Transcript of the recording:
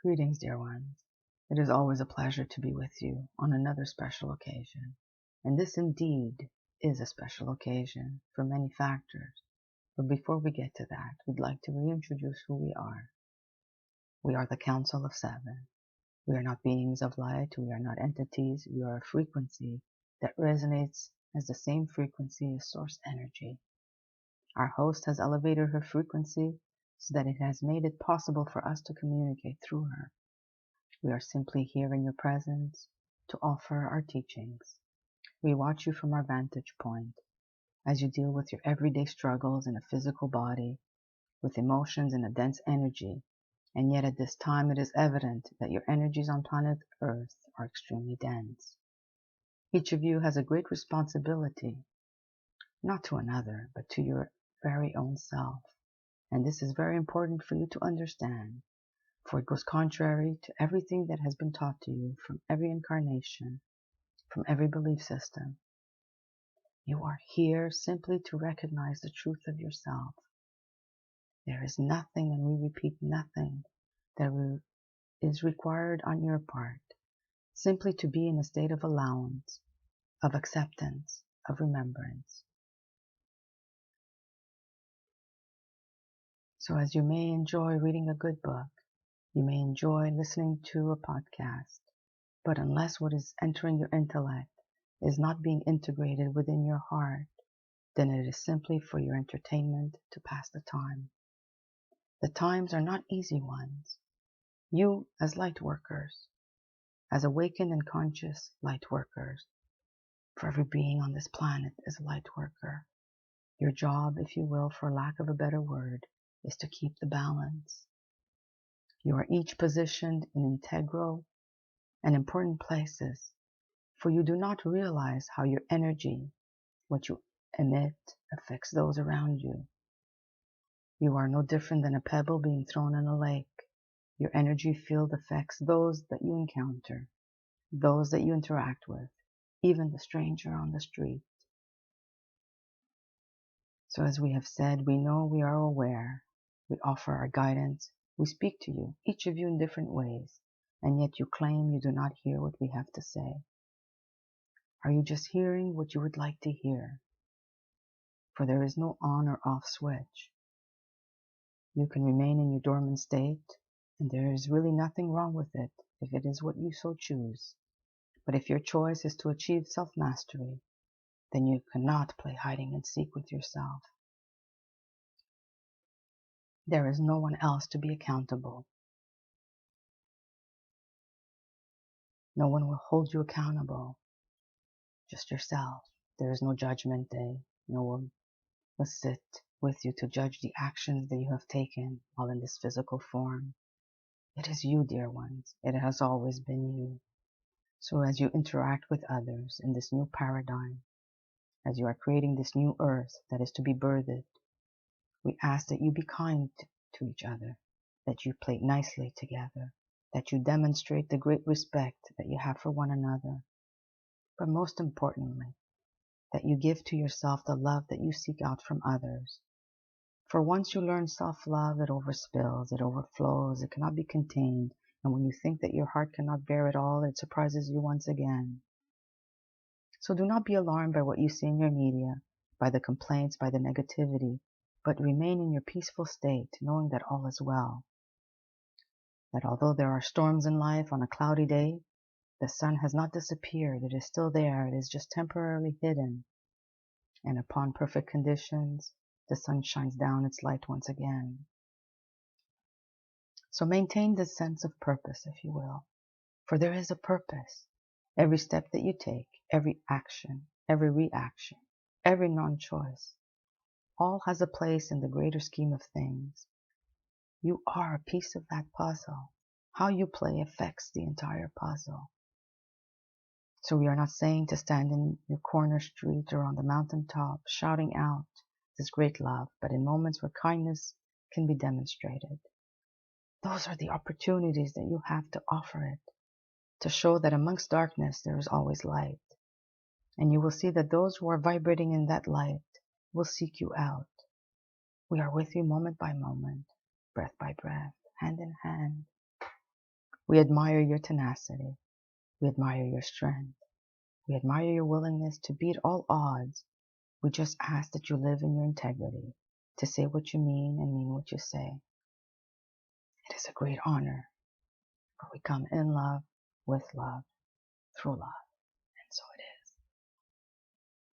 Greetings, dear ones. It is always a pleasure to be with you on another special occasion. And this indeed is a special occasion for many factors. But before we get to that, we'd like to reintroduce who we are. We are the Council of Seven. We are not beings of light. We are not entities. We are a frequency that resonates as the same frequency as source energy. Our host has elevated her frequency so that it has made it possible for us to communicate through her. We are simply here in your presence to offer our teachings. We watch you from our vantage point as you deal with your everyday struggles in a physical body, with emotions and a dense energy, and yet at this time it is evident that your energies on planet Earth are extremely dense. Each of you has a great responsibility, not to another, but to your very own self. And this is very important for you to understand, for it goes contrary to everything that has been taught to you from every incarnation, from every belief system. You are here simply to recognize the truth of yourself. There is nothing, and we repeat nothing, that is required on your part, simply to be in a state of allowance, of acceptance, of remembrance. So as you may enjoy reading a good book, you may enjoy listening to a podcast, but unless what is entering your intellect is not being integrated within your heart, then it is simply for your entertainment to pass the time. The times are not easy ones. You, as light workers, as awakened and conscious light workers, for every being on this planet is a light worker. Your job, if you will, for lack of a better word, is to keep the balance. You are each positioned in integral and important places, for you do not realize how your energy, what you emit, affects those around you. You are no different than a pebble being thrown in a lake. Your energy field affects those that you encounter, those that you interact with, even the stranger on the street. So as we have said, we know, we are aware, we offer our guidance, we speak to you, each of you in different ways, and yet you claim you do not hear what we have to say. Are you just hearing what you would like to hear? For there is no on or off switch. You can remain in your dormant state, and there is really nothing wrong with it if it is what you so choose. But if your choice is to achieve self-mastery, then you cannot play hiding and seek with yourself. There is no one else to be accountable. No one will hold you accountable, just yourself. There is no judgment day. No one will sit with you to judge the actions that you have taken while in this physical form. It is you, dear ones. It has always been you. So as you interact with others in this new paradigm, as you are creating this new earth that is to be birthed, we ask that you be kind to each other, that you play nicely together, that you demonstrate the great respect that you have for one another, but most importantly, that you give to yourself the love that you seek out from others. For once you learn self-love, it overspills, it overflows, it cannot be contained, and when you think that your heart cannot bear it all, it surprises you once again. So do not be alarmed by what you see in your media, by the complaints, by the negativity, but remain in your peaceful state, knowing that all is well. That although there are storms in life on a cloudy day, the sun has not disappeared. It is still there. It is just temporarily hidden. And upon perfect conditions, the sun shines down its light once again. So maintain this sense of purpose, if you will, for there is a purpose. Every step that you take, every action, every reaction, every non-choice, all has a place in the greater scheme of things. You are a piece of that puzzle. How you play affects the entire puzzle. So we are not saying to stand in your corner street or on the mountaintop shouting out this great love, but in moments where kindness can be demonstrated. Those are the opportunities that you have to offer it, to show that amongst darkness there is always light. And you will see that those who are vibrating in that light will seek you out. We are with you moment by moment, breath by breath, hand in hand. We admire your tenacity. We admire your strength. We admire your willingness to beat all odds. We just ask that you live in your integrity, to say what you mean and mean what you say. It is a great honor, for we come in love, with love, through love.